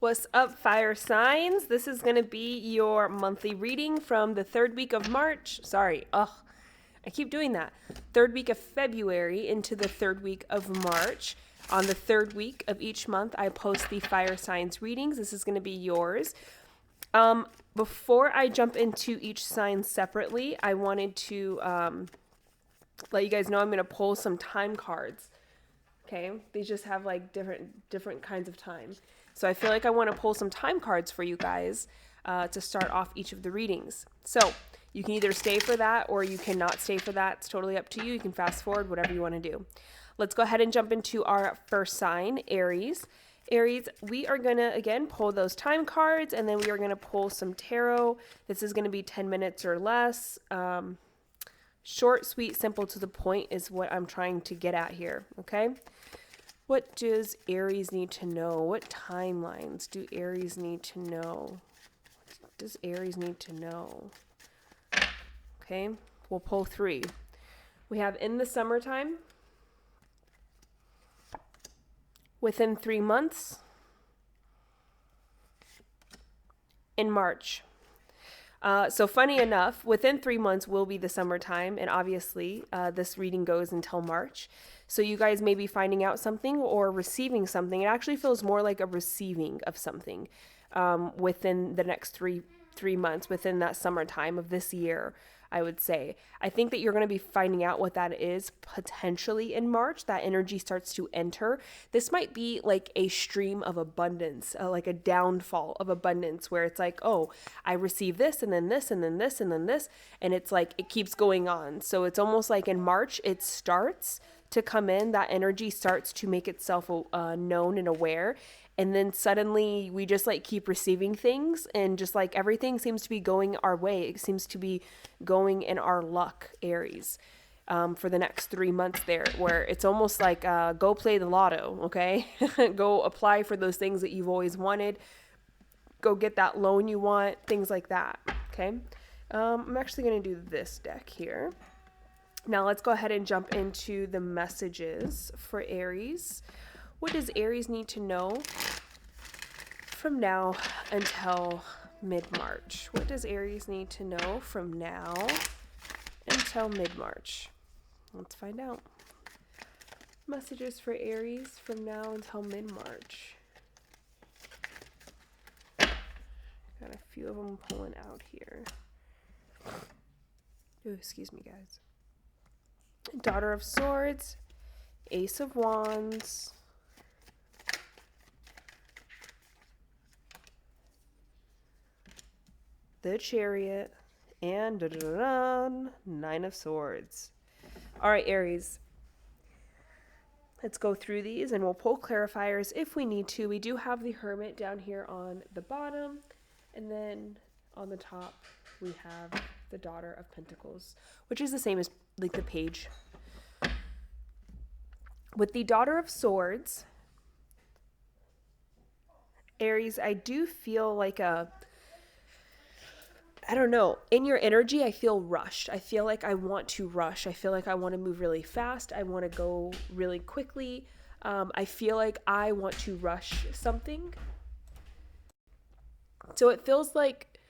What's up, fire signs? This is going to be your monthly reading from the third week of March. I keep doing that. Third week of February into the third week of March. On the third week of each month, I post the fire signs readings. This is going to be yours. Before I jump into each sign separately, I wanted to let you guys know I'm going to pull some time cards. Okay, these just have like different kinds of time. So I feel like I want to pull some time cards for you guys to start off each of the readings. So you can either stay for that or you cannot stay for that. It's totally up to you. You can fast forward, whatever you want to do. Let's go ahead and jump into our first sign, Aries. Aries, we are going to, again, pull those time cards, and then we are going to pull some tarot. This is going to be 10 minutes or less. Short, sweet, simple, to the point is what I'm trying to get at here, okay? What does Aries need to know? What timelines do Aries need to know? What does Aries need to know? Okay, we'll pull three. We have in the summertime, within 3 months, in March. So funny enough, within 3 months will be the summertime, and obviously this reading goes until March. So you guys may be finding out something or receiving something. It actually feels more like a receiving of something within the next three months, within that summertime of this year, I would say. I think that you're going to be finding out what that is potentially in March. That energy starts to enter. This might be like a stream of abundance, like a downfall of abundance, where it's like, oh, I receive this and then this and then this and then this. And it's like it keeps going on. So it's almost like in March, it starts to come in. That energy starts to make itself known and aware. And then suddenly we just like keep receiving things, and just like everything seems to be going our way. It seems to be going in our luck, Aries, for the next 3 months there, where it's almost like go play the lotto, okay? Go apply for those things that you've always wanted. Go get that loan you want, things like that, okay? I'm actually going to do this deck here. Now let's go ahead and jump into the messages for Aries. What does Aries need to know from now until mid-March? What does Aries need to know from now until mid-March? Let's find out. Messages for Aries from now until mid-March. Got a few of them pulling out here. Ooh, excuse me, guys. Daughter of Swords, Ace of Wands, the Chariot, and Nine of Swords. All right, Aries. Let's go through these, and we'll pull clarifiers if we need to. We do have the Hermit down here on the bottom, and then on the top we have the Daughter of Pentacles, which is the same as like the page. With the Daughter of Swords, Aries, I do feel like I don't know, in your energy, I feel rushed. I feel like I want to rush. I feel like I want to move really fast. I want to go really quickly. I feel like I want to rush something. So it feels like,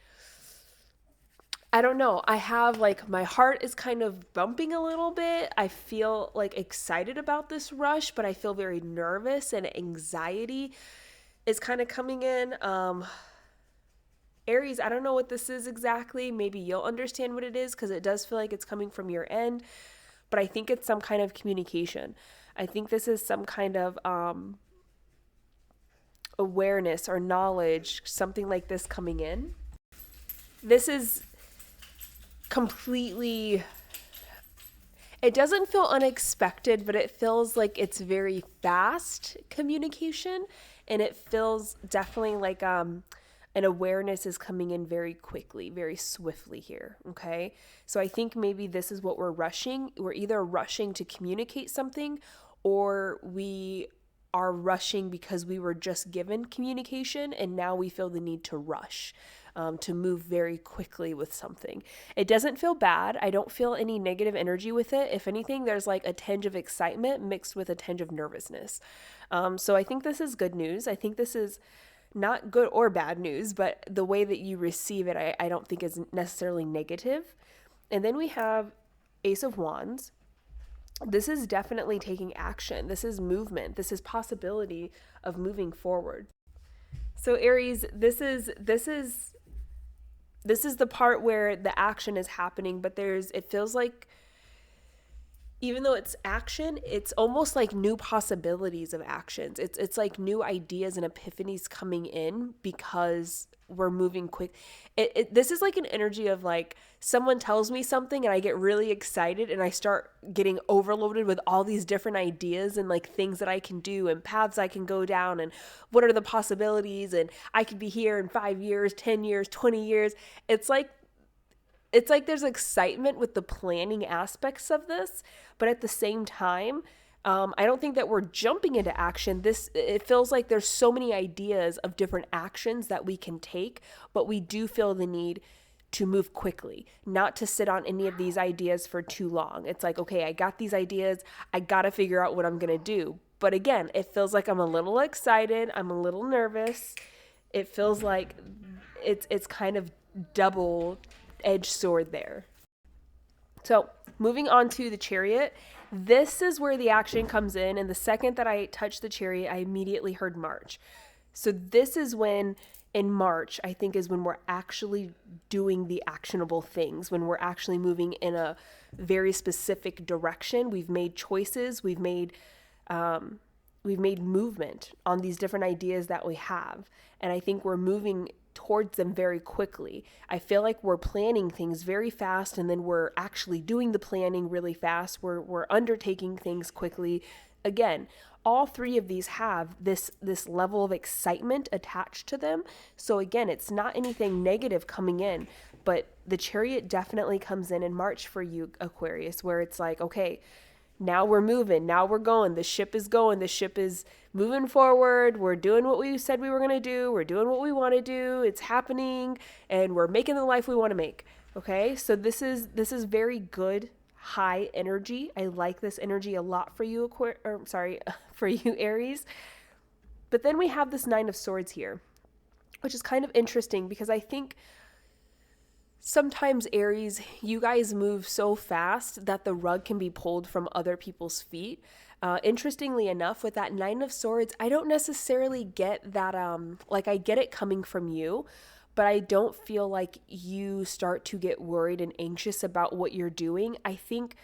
I don't know, I have like, my heart is kind of bumping a little bit. I feel like excited about this rush, but I feel very nervous, and anxiety is kind of coming in. Aries, I don't know what this is exactly. Maybe you'll understand what it is, because it does feel like it's coming from your end, but I think it's some kind of communication. I think this is some kind of awareness or knowledge, something like this coming in. This is completely, it doesn't feel unexpected, but it feels like it's very fast communication, and it feels definitely like and awareness is coming in very quickly, very swiftly here, okay? So I think maybe this is what we're rushing. We're either rushing to communicate something, or we are rushing because we were just given communication, and now we feel the need to rush, to move very quickly with something. It doesn't feel bad. I don't feel any negative energy with it. If anything, there's like a tinge of excitement mixed with a tinge of nervousness. So I think this is good news. I think this is not good or bad news, but the way that you receive it, I don't think is necessarily negative. And then we have Ace of Wands. This is definitely taking action. This is movement. This is possibility of moving forward. So Aries, this is the part where the action is happening, but it feels like even though it's action, it's almost like new possibilities of actions. It's like new ideas and epiphanies coming in because we're moving quick. This is like an energy of like someone tells me something and I get really excited and I start getting overloaded with all these different ideas and like things that I can do and paths I can go down and what are the possibilities, and I could be here in 5 years, 10 years, 20 years. It's like there's excitement with the planning aspects of this, but at the same time, I don't think that we're jumping into action. It feels like there's so many ideas of different actions that we can take, but we do feel the need to move quickly, not to sit on any of these ideas for too long. It's like, okay, I got these ideas. I got to figure out what I'm going to do. But again, it feels like I'm a little excited. I'm a little nervous. It feels like it's kind of double-edged sword there. So moving on to the Chariot, this is where the action comes in. And the second that I touched the Chariot, I immediately heard March. So this is when in March, I think, is when we're actually doing the actionable things, when we're actually moving in a very specific direction. We've made choices. We've made movement on these different ideas that we have. And I think we're moving towards them very quickly. I feel like we're planning things very fast and then we're actually doing the planning really fast. We're undertaking things quickly. Again, all three of these have this level of excitement attached to them. So again, it's not anything negative coming in, but the Chariot definitely comes in March for you, Aquarius, where it's like, okay, now we're moving. Now we're going. The ship is going. The ship is moving forward. We're doing what we said we were going to do. We're doing what we want to do. It's happening and we're making the life we want to make. Okay? So this is very good, high energy. I like this energy a lot for you, for you, Aries. But then we have this 9 of Swords here, which is kind of interesting because I think sometimes, Aries, you guys move so fast that the rug can be pulled from other people's feet. Interestingly enough, with that 9 of Swords, I don't necessarily get that, like I get it coming from you, but I don't feel like you start to get worried and anxious about what you're doing. I think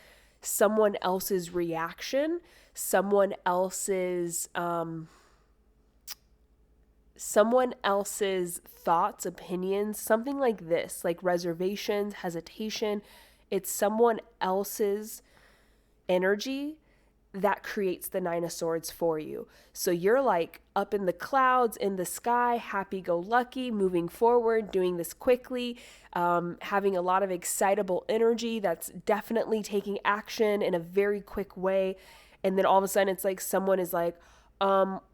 someone else's reaction, someone else's thoughts, opinions, something like this, like reservations, hesitation. It's someone else's energy that creates the 9 of Swords for you. So you're like up in the clouds, in the sky, happy-go-lucky, moving forward, doing this quickly, having a lot of excitable energy that's definitely taking action in a very quick way. And then all of a sudden it's like someone is like,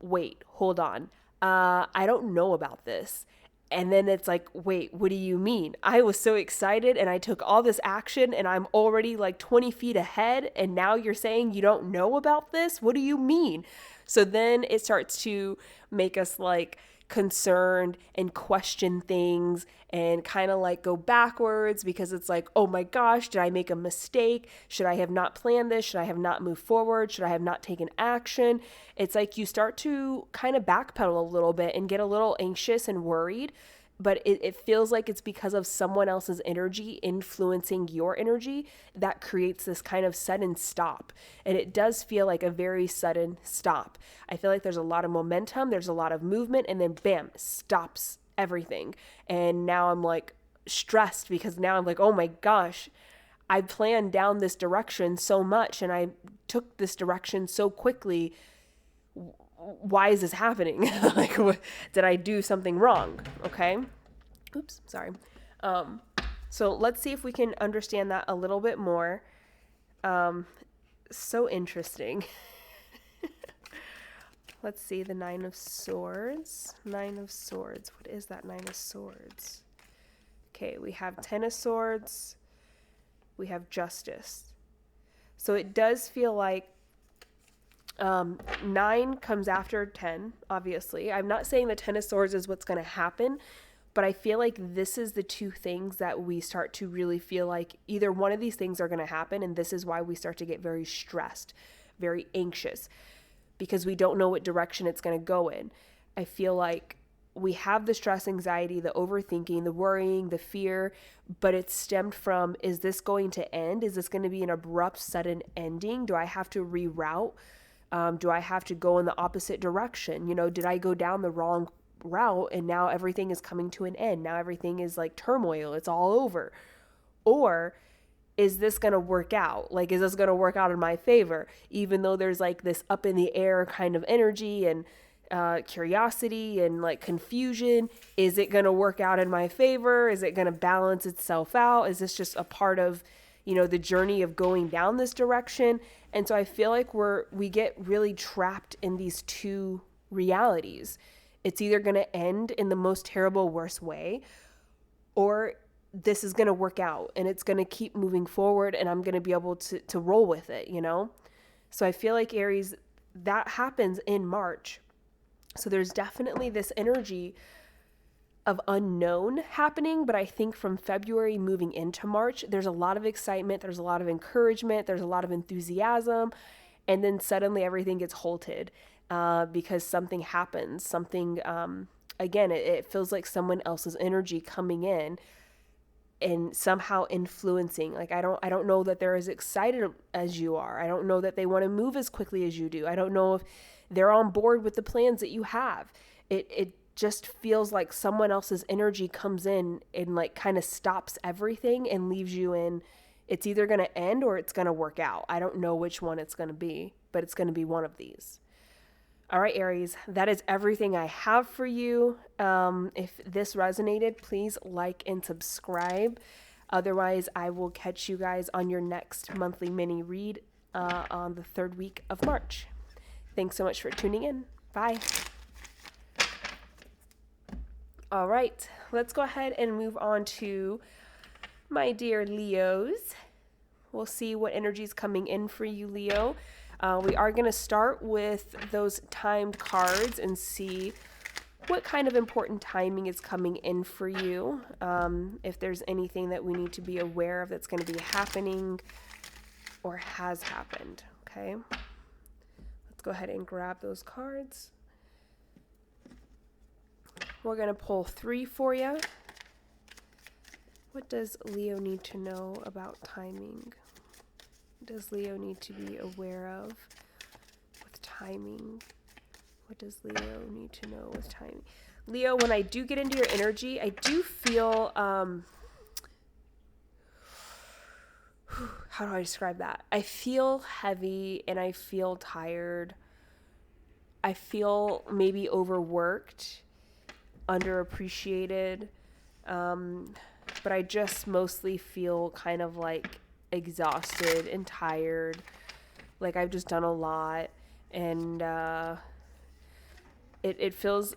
wait, hold on. I don't know about this. And then it's like, wait, what do you mean? I was so excited and I took all this action and I'm already like 20 feet ahead. And now you're saying you don't know about this? What do you mean? So then it starts to make us like concerned and question things and kind of like go backwards because it's like, oh my gosh, did I make a mistake? Should I have not planned this? Should I have not moved forward? Should I have not taken action? It's like you start to kind of backpedal a little bit and get a little anxious and worried, but it feels like it's because of someone else's energy influencing your energy that creates this kind of sudden stop. And it does feel like a very sudden stop. I feel like there's a lot of momentum, there's a lot of movement, and then bam, stops everything. And now I'm like stressed because now I'm like, oh my gosh, I planned down this direction so much and I took this direction so quickly. Why is this happening? Like, did I do something wrong? Okay. Oops, sorry. So let's see if we can understand that a little bit more. So interesting. Let's see, the 9 of Swords. 9 of Swords. What is that 9 of Swords? Okay, we have 10 of Swords. We have Justice. So it does feel like 9 comes after 10, obviously. I'm not saying the 10 of swords is what's going to happen, but I feel like this is the two things that we start to really feel like either one of these things are going to happen, and this is why we start to get very stressed, very anxious, because we don't know what direction it's going to go in. I feel like we have the stress, anxiety, the overthinking, the worrying, the fear, but it's stemmed from, is this going to end? Is this going to be an abrupt, sudden ending? Do I have to reroute? Do I have to go in the opposite direction? Did I go down the wrong route and now everything is coming to an end? Now everything is like turmoil. It's all over. Or is this going to work out? Like, is this going to work out in my favor? Even though there's like this up in the air kind of energy and curiosity and like confusion, is it going to work out in my favor? Is it going to balance itself out? Is this just a part of, the journey of going down this direction? And so I feel like we get really trapped in these two realities. It's either going to end in the most terrible, worst way, or this is going to work out and it's going to keep moving forward and I'm going to be able to roll with it, So I feel like Aries, that happens in March. So there's definitely this energy of unknown happening, but I think from February moving into March, there's a lot of excitement, there's a lot of encouragement, there's a lot of enthusiasm, and then suddenly everything gets halted because something happens. Something, again, it feels like someone else's energy coming in and somehow influencing. Like, I don't know that they're as excited as you are. I don't know that they want to move as quickly as you do. I don't know if they're on board with the plans that you have. It just feels like someone else's energy comes in and like kind of stops everything and leaves you in, it's either going to end or it's going to work out. I don't know which one it's going to be, but it's going to be one of these. All right, Aries, that is everything I have for you. If this resonated, please like and subscribe. Otherwise, I will catch you guys on your next monthly mini read on the 3rd week of March. Thanks so much for tuning in. Bye. All right, let's go ahead and move on to my dear Leos. We'll see what energy is coming in for you, Leo. We are going to start with those timed cards and see what kind of important timing is coming in for you. If there's anything that we need to be aware of that's going to be happening or has happened. Okay. Let's go ahead and grab those cards. We're going to pull 3 for you. What does Leo need to know about timing? What does Leo need to be aware of with timing? What does Leo need to know with timing? Leo, when I do get into your energy, I do feel, how do I describe that? I feel heavy and I feel tired. I feel maybe overworked, underappreciated, but I just mostly feel kind of like exhausted and tired, like I've just done a lot, and it feels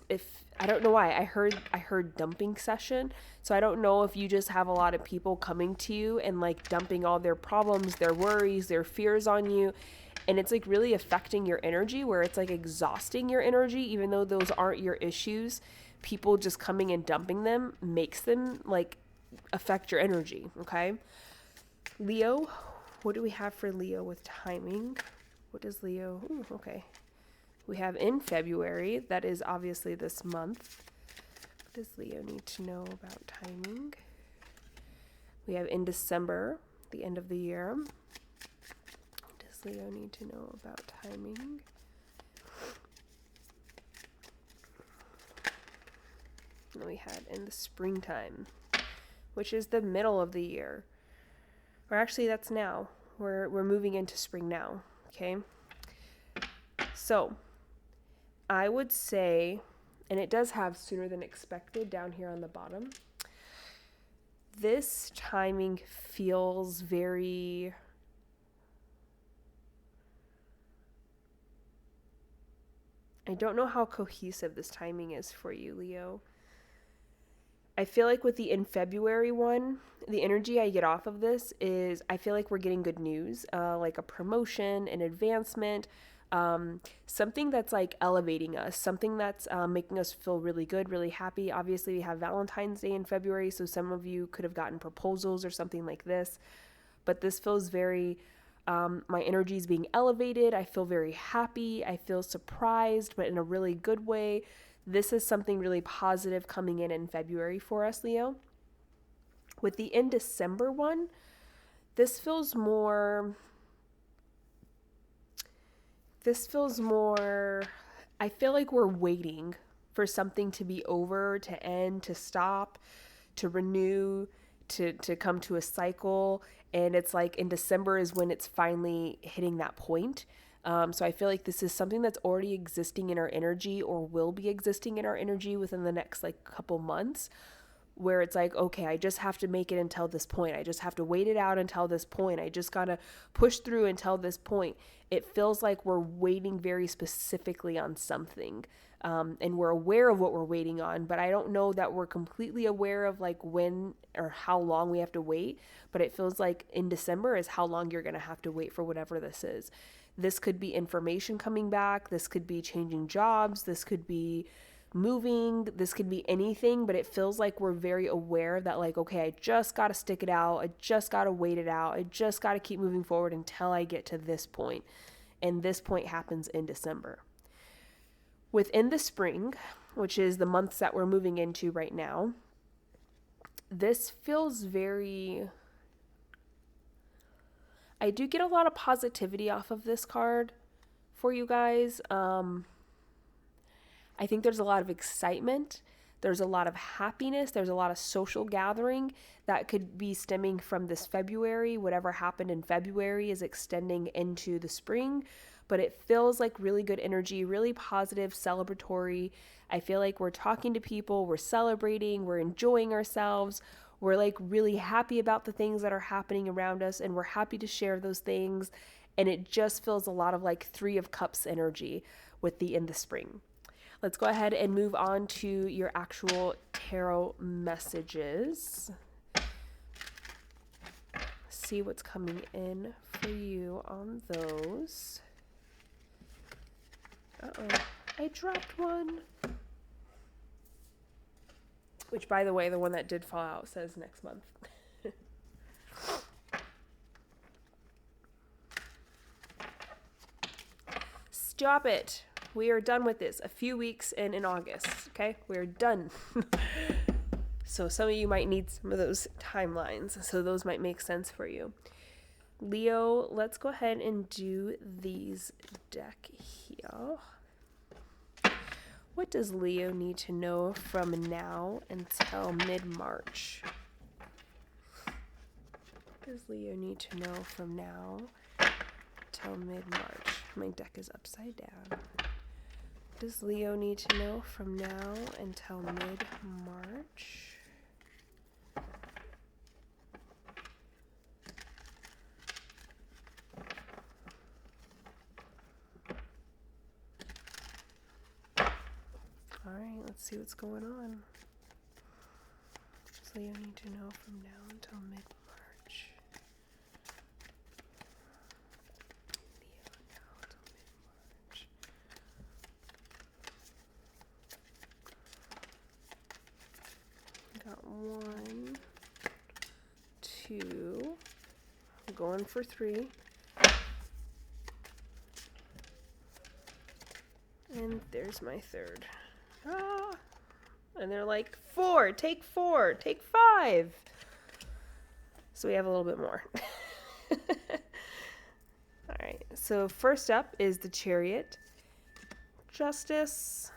if I don't know why I heard dumping session, so I don't know if you just have a lot of people coming to you and like dumping all their problems, their worries, their fears on you. And it's like really affecting your energy, where it's like exhausting your energy, even though those aren't your issues. People just coming and dumping them makes them like affect your energy. Okay. Leo, what do we have for Leo with timing? What does Leo? Ooh, okay. We have in February, that is obviously this month. What does Leo need to know about timing? We have in December, the end of the year. Leo need to know about timing? And we had in the springtime, which is the middle of the year. Or actually, that's now. We're moving into spring now. Okay. So I would say, and it does have sooner than expected down here on the bottom. This timing feels very I don't know how cohesive this timing is for you, Leo. I feel like with the in February one, the energy I get off of this is I feel like we're getting good news, like a promotion, an advancement, something that's like elevating us, something that's making us feel really good, really happy. Obviously, we have Valentine's Day in February, so some of you could have gotten proposals or something like this. But this feels very, my energy is being elevated. I feel very happy. I feel surprised, but in a really good way. This is something really positive coming in February for us, Leo. With the in December one, this feels more, I feel like we're waiting for something to be over, to end, to stop, to renew, to come to a cycle. And it's like in December is when it's finally hitting that point. So I feel like this is something that's already existing in our energy or will be existing in our energy within the next like couple months, where it's like, okay, I just have to make it until this point. I just have to wait it out until this point. I just got to push through until this point. It feels like we're waiting very specifically on something. And we're aware of what we're waiting on, but I don't know that we're completely aware of like when or how long we have to wait. But it feels like in December is how long you're going to have to wait for whatever this is. This could be information coming back. This could be changing jobs. This could be moving. This could be anything, but it feels like we're very aware that like, okay, I just got to stick it out. I just got to wait it out. I just got to keep moving forward until I get to this point. And this point happens in December. Within the spring, which is the months that we're moving into right now, this feels very, I do get a lot of positivity off of this card for you guys. I think there's a lot of excitement. There's a lot of happiness. There's a lot of social gathering that could be stemming from this February. Whatever happened in February is extending into the spring, but it feels like really good energy, really positive, celebratory. I feel like we're talking to people, we're celebrating, we're enjoying ourselves. We're like really happy about the things that are happening around us, and we're happy to share those things. And it just feels a lot of like Three of Cups energy with the in the spring. Let's go ahead and move on to your actual tarot messages. See what's coming in for you on those. Uh-oh, I dropped one. Which, by the way, the one that did fall out says next month. Stop it. We are done with this. A few weeks in August, okay? We're done. So some of you might need some of those timelines, so those might make sense for you. Leo, let's go ahead and do these deck here. What does Leo need to know from now until mid-March? What does Leo need to know from now till mid-March? My deck is upside down. What does Leo need to know from now until mid-March? All right, let's see what's going on. What does Leo need to know from now until mid-March? Leo now until mid-March. Got 1, 2. I'm going for 3. And there's my third. Ah. And they're like, 4, take 4, take 5. So we have a little bit more. All right, so first up is the Chariot, Justice,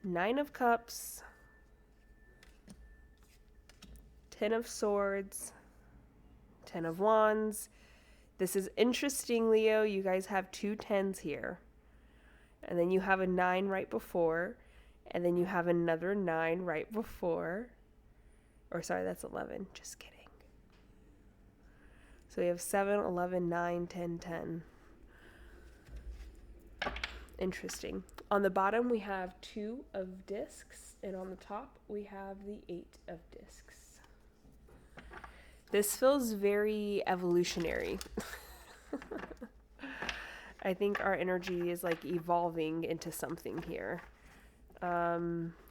9 of Cups, 10 of Swords, 10 of Wands. This is interesting, Leo. You guys have 2 10s here. And then you have a 9 right before. And then you have another 9 right before. Or sorry, that's 11. Just kidding. So we have 7, 11, 9, 10, 10. Interesting. On the bottom, we have 2 of discs, and on the top, we have the 8 of discs. This feels very evolutionary. I think our energy is like evolving into something here,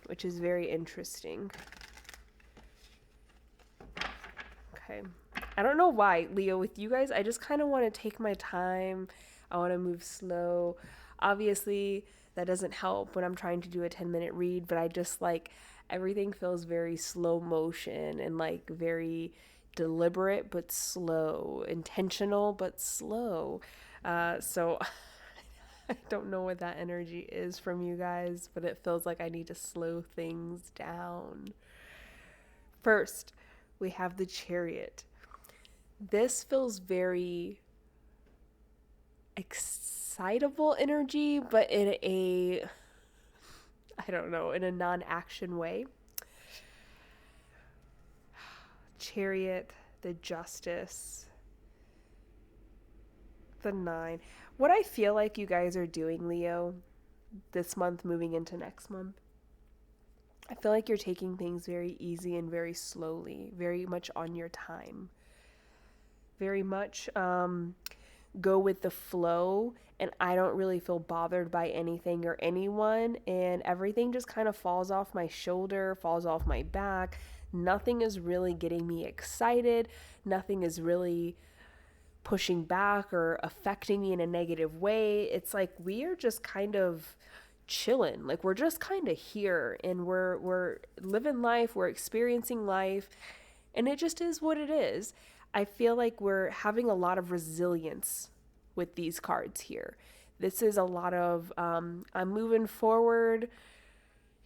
which is very interesting. Okay. I don't know why, Leo, with you guys, I just kind of want to take my time. I want to move slow. Obviously, that doesn't help when I'm trying to do a 10-minute read, but I just like everything feels very slow motion and like very deliberate but slow, intentional but slow. So I don't know what that energy is from you guys, but it feels like I need to slow things down. First, we have the Chariot. This feels very excitable energy, but in a, I don't know, in a non-action way. Chariot, the Justice, the 9. What I feel like you guys are doing, Leo, this month moving into next month, I feel like you're taking things very easy and very slowly, very much on your time. Very much go with the flow, and I don't really feel bothered by anything or anyone, and everything just kind of falls off my shoulder, falls off my back. Nothing is really getting me excited. Nothing is really pushing back or affecting me in a negative way. It's like we are just kind of chilling. Like we're just kind of here, and we're living life, we're experiencing life, and it just is what it is. I feel like we're having a lot of resilience with these cards here. This is a lot of I'm moving forward.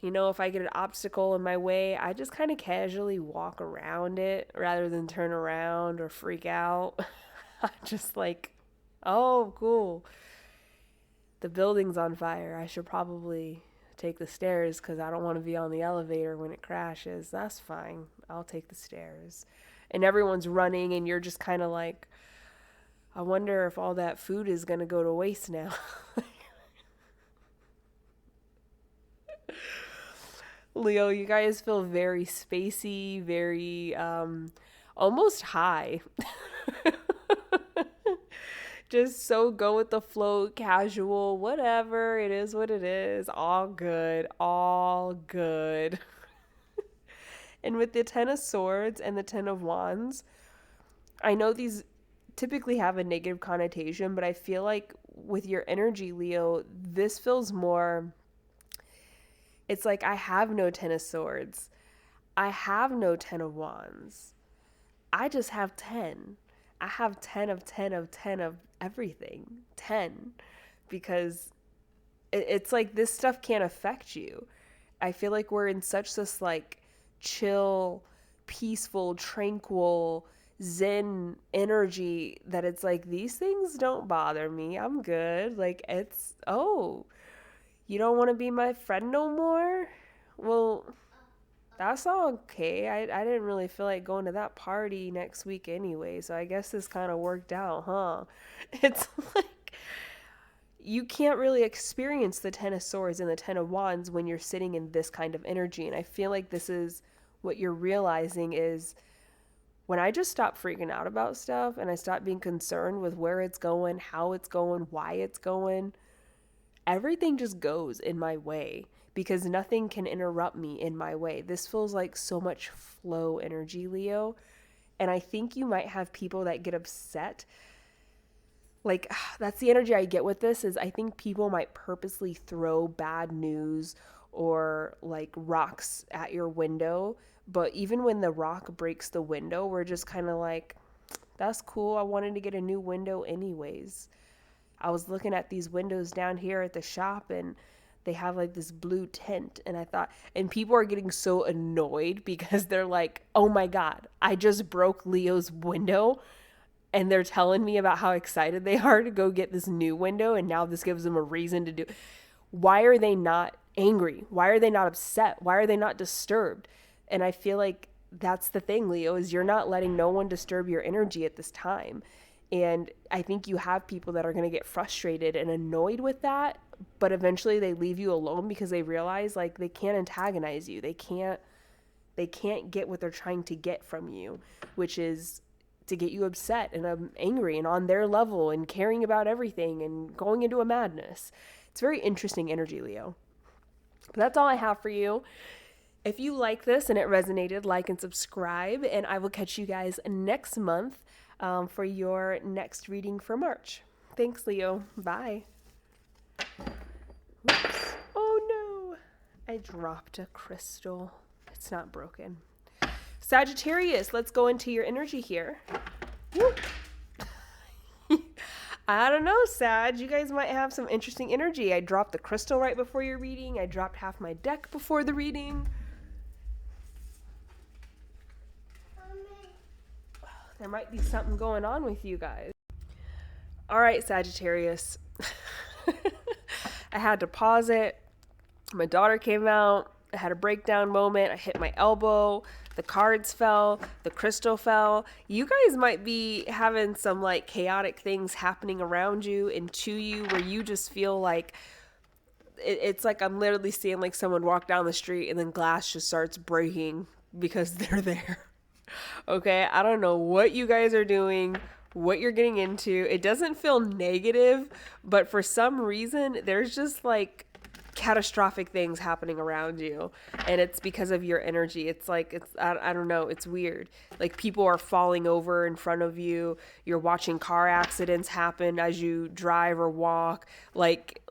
You know, if I get an obstacle in my way, I just kind of casually walk around it rather than turn around or freak out. I'm just like, oh, cool. The building's on fire. I should probably take the stairs because I don't want to be on the elevator when it crashes. That's fine. I'll take the stairs. And everyone's running, and you're just kind of like, I wonder if all that food is going to go to waste now. Leo, you guys feel very spacey, very almost high. Just so go with the flow, casual, whatever. It is what it is. All good. All good. And with the 10 of Swords and the 10 of Wands, I know these typically have a negative connotation, but I feel like with your energy, Leo, this feels more, it's like I have no 10 of Swords. I have no 10 of Wands. I just have 10. I have 10 of 10 of 10 of everything. 10. Because it's like this stuff can't affect you. I feel like we're in such this like chill, peaceful, tranquil, zen energy that it's like these things don't bother me. I'm good. Like it's, oh, you don't want to be my friend no more? Well, that's all okay. I didn't really feel like going to that party next week anyway, so I guess this kind of worked out, huh? It's like you can't really experience the 10 of Swords and the 10 of Wands when you're sitting in this kind of energy. And I feel like this is what you're realizing is when I just stop freaking out about stuff and I stop being concerned with where it's going, how it's going, why it's going, everything just goes in my way because nothing can interrupt me in my way. This feels like so much flow energy, Leo. And I think you might have people that get upset. Like, that's the energy I get with this is I think people might purposely throw bad news or like rocks at your window. But even when the rock breaks the window, we're just kind of like, that's cool. I wanted to get a new window anyways. I was looking at these windows down here at the shop and they have like this blue tint. And I thought, and people are getting so annoyed because they're like, oh my God, I just broke Leo's window. And they're telling me about how excited they are to go get this new window. And now this gives them a reason to do. Why are they not angry? Why are they not upset? Why are they not disturbed? And I feel like that's the thing, Leo, is you're not letting no one disturb your energy at this time. And I think you have people that are going to get frustrated and annoyed with that, but eventually they leave you alone because they realize like they can't antagonize you. They can't get what they're trying to get from you, which is to get you upset and angry and on their level and caring about everything and going into a madness. It's very interesting energy, Leo. But that's all I have for you. If you like this and it resonated, like and subscribe, and I will catch you guys next month for your next reading for March. Thanks, Leo. Bye. Oops. Oh no, I dropped a crystal. It's not broken. Sagittarius, let's go into your energy here. Woo. I don't know, Sag. You guys might have some interesting energy. I dropped the crystal right before your reading. I dropped half my deck before the reading. There might be something going on with you guys. All right, Sagittarius. I had to pause it. My daughter came out. I had a breakdown moment. I hit my elbow. The cards fell. The crystal fell. You guys might be having some like chaotic things happening around you and to you where you just feel like it's like I'm literally seeing like someone walk down the street and then glass just starts breaking because they're there. Okay, I don't know what you guys are doing, what you're getting into. It doesn't feel negative, but for some reason, there's just like catastrophic things happening around you. And it's because of your energy. It's like, I don't know, it's weird. Like people are falling over in front of you. You're watching car accidents happen as you drive or walk. Like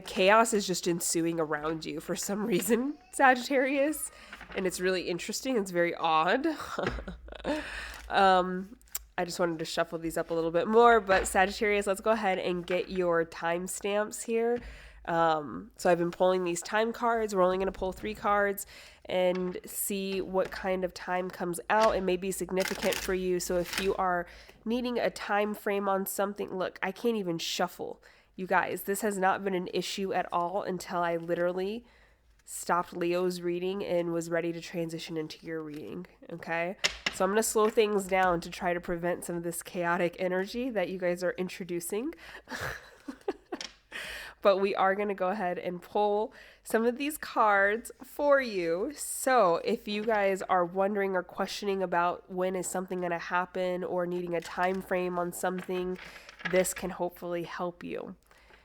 chaos is just ensuing around you for some reason, Sagittarius. And it's really interesting. It's very odd. I just wanted to shuffle these up a little bit more. But Sagittarius, let's go ahead and get your timestamps here. So I've been pulling these time cards. We're only going to pull 3 cards and see what kind of time comes out. It may be significant for you. So if you are needing a time frame on something, look, I can't even shuffle. You guys, this has not been an issue at all until I literally stopped Leo's reading and was ready to transition into your reading. Okay, so I'm going to slow things down to try to prevent some of this chaotic energy that you guys are introducing. But we are going to go ahead and pull some of these cards for you. So if you guys are wondering or questioning about when is something going to happen or needing a time frame on something, this can hopefully help you.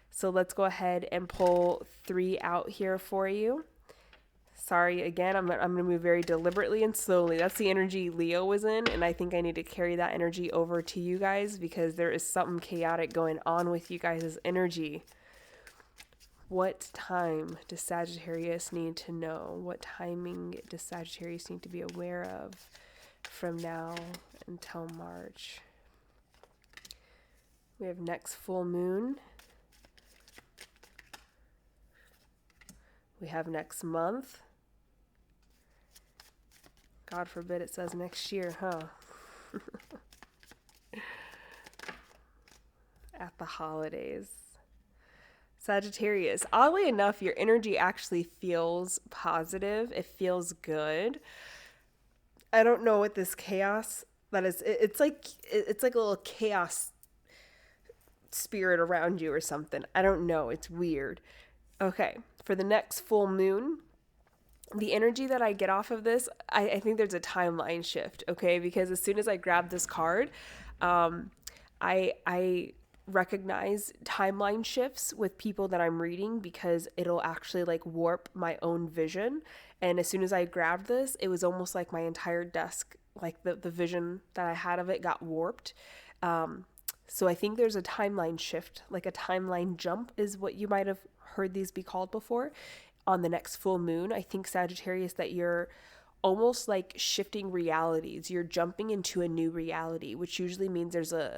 So let's go ahead and pull 3 out here for you. Sorry, again, I'm going to move very deliberately and slowly. That's the energy Leo was in, and I think I need to carry that energy over to you guys because there is something chaotic going on with you guys' energy. What time does Sagittarius need to know? What timing does Sagittarius need to be aware of from now until March? We have next full moon. We have next month. God forbid it says next year, huh? At the holidays. Sagittarius, oddly enough, your energy actually feels positive. It feels good. I don't know what this chaos that is. It's like a little chaos spirit around you or something. I don't know. It's weird. Okay, for the next full moon, the energy that I get off of this, I think there's a timeline shift, okay? Because as soon as I grab this card, I recognize timeline shifts with people that I'm reading because it'll actually like warp my own vision. And as soon as I grabbed this, it was almost like my entire desk, like the vision that I had of it got warped. So I think there's a timeline shift, like a timeline jump is what you might have heard these be called before. On the next full moon, I think, Sagittarius, that you're almost like shifting realities. You're jumping into a new reality, which usually means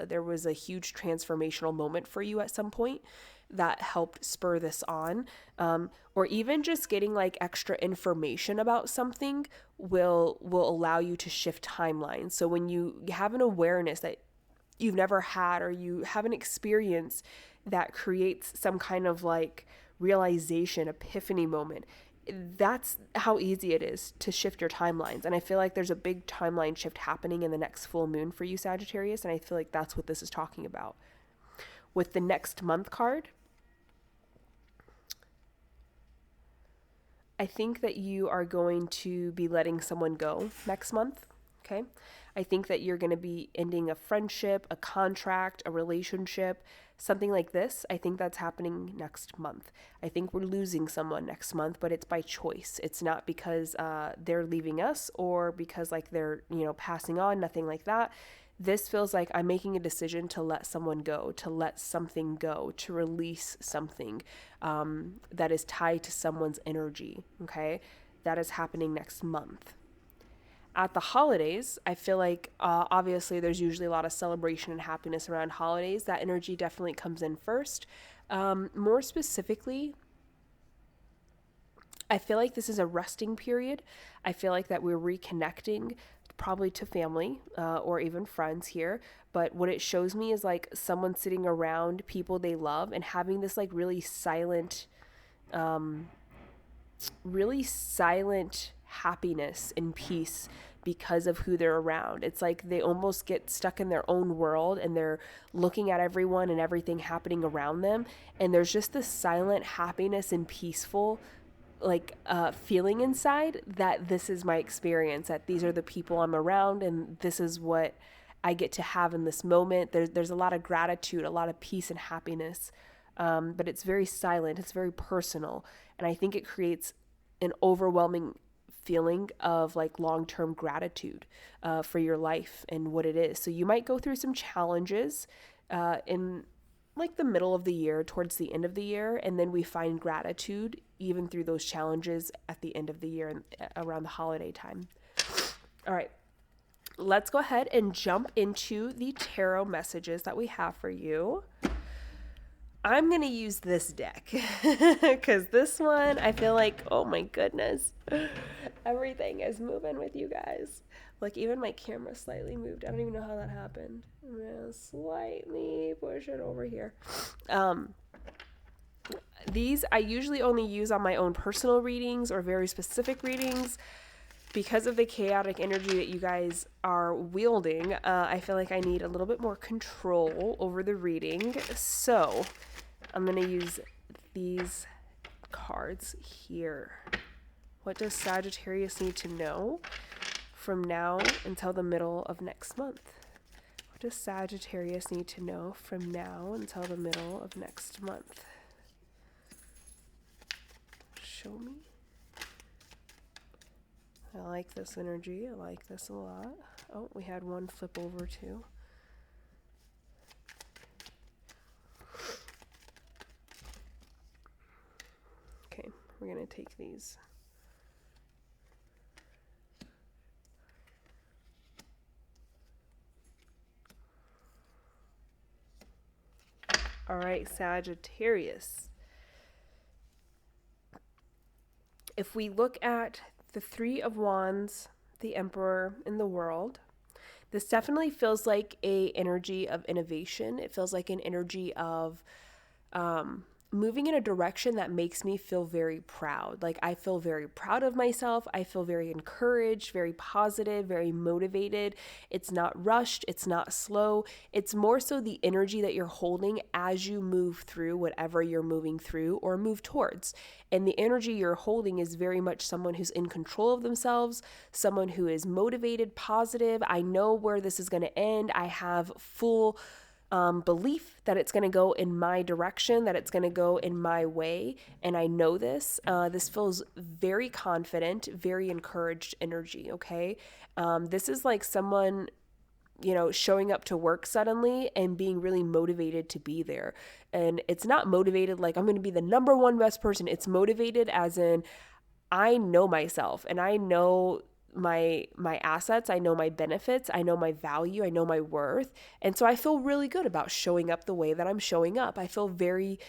there was a huge transformational moment for you at some point that helped spur this on. Or even just getting like extra information about something will allow you to shift timelines. So when you have an awareness that you've never had or you have an experience that creates some kind of like realization, epiphany moment, that's how easy it is to shift your timelines. And I feel like there's a big timeline shift happening in the next full moon for you, Sagittarius, and I feel like that's what this is talking about. With the next month card, I think that you are going to be letting someone go next month. Okay. I think that you're going to be ending a friendship, a contract, a relationship, something like this. I think that's happening next month. I think we're losing someone next month, but it's by choice. It's not because they're leaving us or because like they're, passing on, nothing like that. This feels like I'm making a decision to let someone go, to let something go, to release something that is tied to someone's energy. Okay. That is happening next month. At the holidays, I feel like obviously there's usually a lot of celebration and happiness around holidays. That energy definitely comes in first. More specifically, I feel like this is a resting period. I feel like that we're reconnecting probably to family or even friends here. But what it shows me is like someone sitting around people they love and having this like really silent happiness and peace because of who they're around. It's like they almost get stuck in their own world and they're looking at everyone and everything happening around them. And there's just this silent happiness and peaceful feeling inside that this is my experience, that these are the people I'm around and this is what I get to have in this moment. There's a lot of gratitude, a lot of peace and happiness. But it's very silent, it's very personal. And I think it creates an overwhelming feeling of like long-term gratitude for your life and what it is. So you might go through some challenges in like the middle of the year, towards the end of the year, and then we find gratitude even through those challenges at the end of the year and around the holiday time. All right, let's go ahead and jump into the tarot messages that we have for you. I'm going to use this deck because this one, I feel like, oh my goodness, everything is moving with you guys. Like even my camera slightly moved. I don't even know how that happened. I'm going to slightly push it over here. These I usually only use on my own personal readings or very specific readings. Because of the chaotic energy that you guys are wielding, I feel like I need a little bit more control over the reading. So I'm going to use these cards here. What does Sagittarius need to know from now until the middle of next month? What does Sagittarius need to know from now until the middle of next month? Show me. I like this energy. I like this a lot. Oh, we had one flip over too. Okay, we're going to take these. All right, Sagittarius. If we look at the Three of Wands, the Emperor, and the World, this definitely feels like a energy of innovation. It feels like an energy of moving in a direction that makes me feel very proud. Like I feel very proud of myself. I feel very encouraged, very positive, very motivated. It's not rushed. It's not slow. It's more so the energy that you're holding as you move through whatever you're moving through or move towards. And the energy you're holding is very much someone who's in control of themselves, someone who is motivated, positive. I know where this is going to end. I have full belief that it's going to go in my direction, that it's going to go in my way. And I know this. This feels very confident, very encouraged energy. Okay. This is like someone, showing up to work suddenly and being really motivated to be there. And it's not motivated like I'm going to be the number one best person. It's motivated as in I know myself and I know my assets, I know my benefits, I know my value, I know my worth. And so I feel really good about showing up the way that I'm showing up. I feel very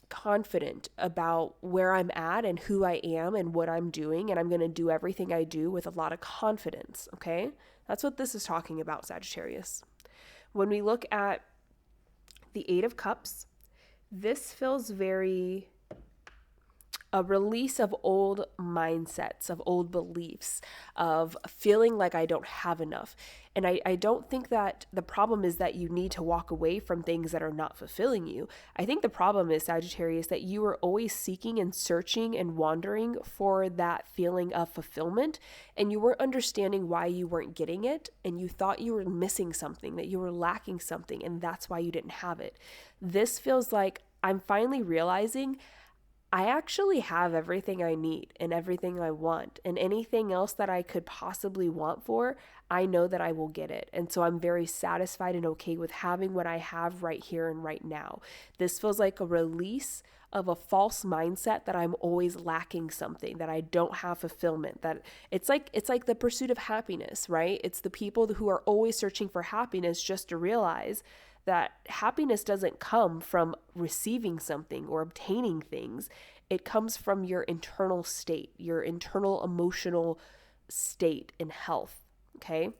confident about where I'm at and who I am and what I'm doing, and I'm going to do everything I do with a lot of confidence, okay? That's what this is talking about, Sagittarius. When we look at the Eight of Cups, this feels very a release of old mindsets, of old beliefs, of feeling like I don't have enough. And I don't think that the problem is that you need to walk away from things that are not fulfilling you. I think the problem is, Sagittarius, that you are always seeking and searching and wandering for that feeling of fulfillment, and you weren't understanding why you weren't getting it, and you thought you were missing something, that you were lacking something, and that's why you didn't have it. This feels like I'm finally realizing I actually have everything I need and everything I want, and anything else that I could possibly want for, I know that I will get it. And so I'm very satisfied and okay with having what I have right here and right now. This feels like a release of a false mindset that I'm always lacking something, that I don't have fulfillment, that it's like the pursuit of happiness, right? It's the people who are always searching for happiness just to realize that happiness doesn't come from receiving something or obtaining things. It comes from your internal state, your internal emotional state and health. Okay.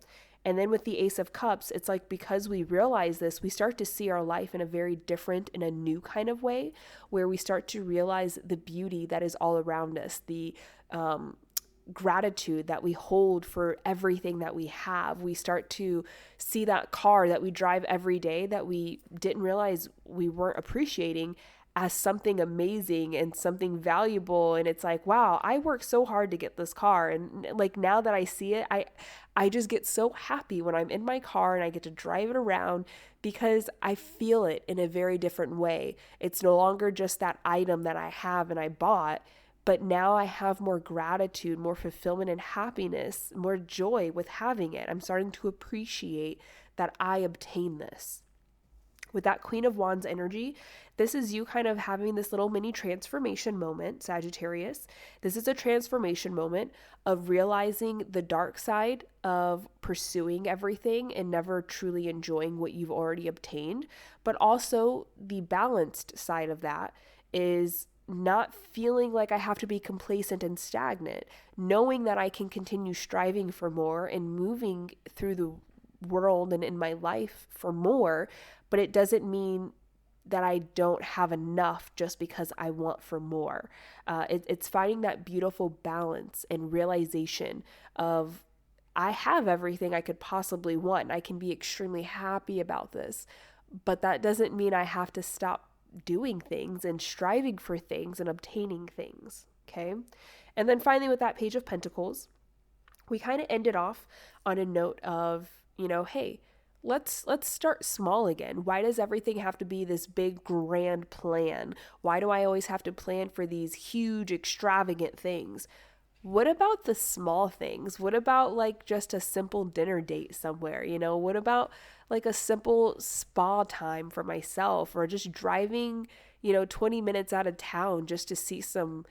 And then with the Ace of Cups, it's like because we realize this, we start to see our life in a very different, in a new kind of way, where we start to realize the beauty that is all around us, the gratitude that we hold for everything that we have. We start to see that car that we drive every day that we didn't realize we weren't appreciating as something amazing and something valuable. And it's like, wow, I worked so hard to get this car. And like now that I see it, I just get so happy when I'm in my car and I get to drive it around because I feel it in a very different way. It's no longer just that item that I have and I bought, but now I have more gratitude, more fulfillment and happiness, more joy with having it. I'm starting to appreciate that I obtained this. With that Queen of Wands energy, this is you kind of having this little mini transformation moment, Sagittarius. This is a transformation moment of realizing the dark side of pursuing everything and never truly enjoying what you've already obtained. But also the balanced side of that is not feeling like I have to be complacent and stagnant, knowing that I can continue striving for more and moving through the world and in my life for more, but it doesn't mean that I don't have enough just because I want for more. It's finding that beautiful balance and realization of I have everything I could possibly want. And I can be extremely happy about this, but that doesn't mean I have to stop doing things and striving for things and obtaining things. Okay. And then finally, with that Page of Pentacles, we kind of ended off on a note of, hey, let's start small again. Why does everything have to be this big grand plan? Why do I always have to plan for these huge extravagant things? What about the small things? What about like just a simple dinner date somewhere? What about like a simple spa time for myself, or just driving, 20 minutes out of town just to see some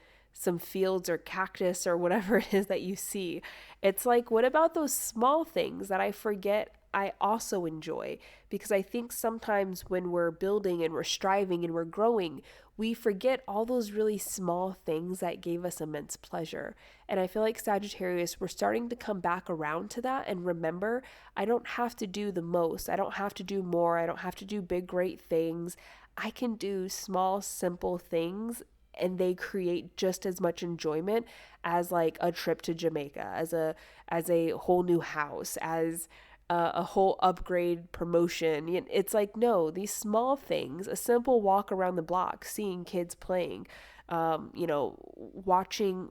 fields or cactus or whatever it is that you see. It's like, what about those small things that I forget I also enjoy? Because I think sometimes when we're building and we're striving and we're growing, we forget all those really small things that gave us immense pleasure. And I feel like Sagittarius, we're starting to come back around to that and remember, I don't have to do the most. I don't have to do more. I don't have to do big, great things. I can do small, simple things, and they create just as much enjoyment as like a trip to Jamaica, as a whole new house, as a whole upgrade promotion. It's like, no, these small things, a simple walk around the block, seeing kids playing, watching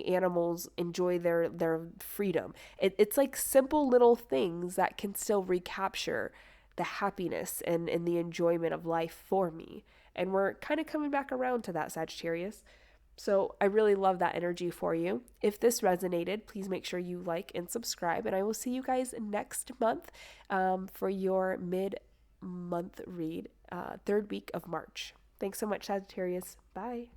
animals enjoy their freedom. It's like simple little things that can still recapture the happiness and the enjoyment of life for me. And we're kind of coming back around to that, Sagittarius. So I really love that energy for you. If this resonated, please make sure you like and subscribe. And I will see you guys next month for your mid-month read, third week of March. Thanks so much, Sagittarius. Bye.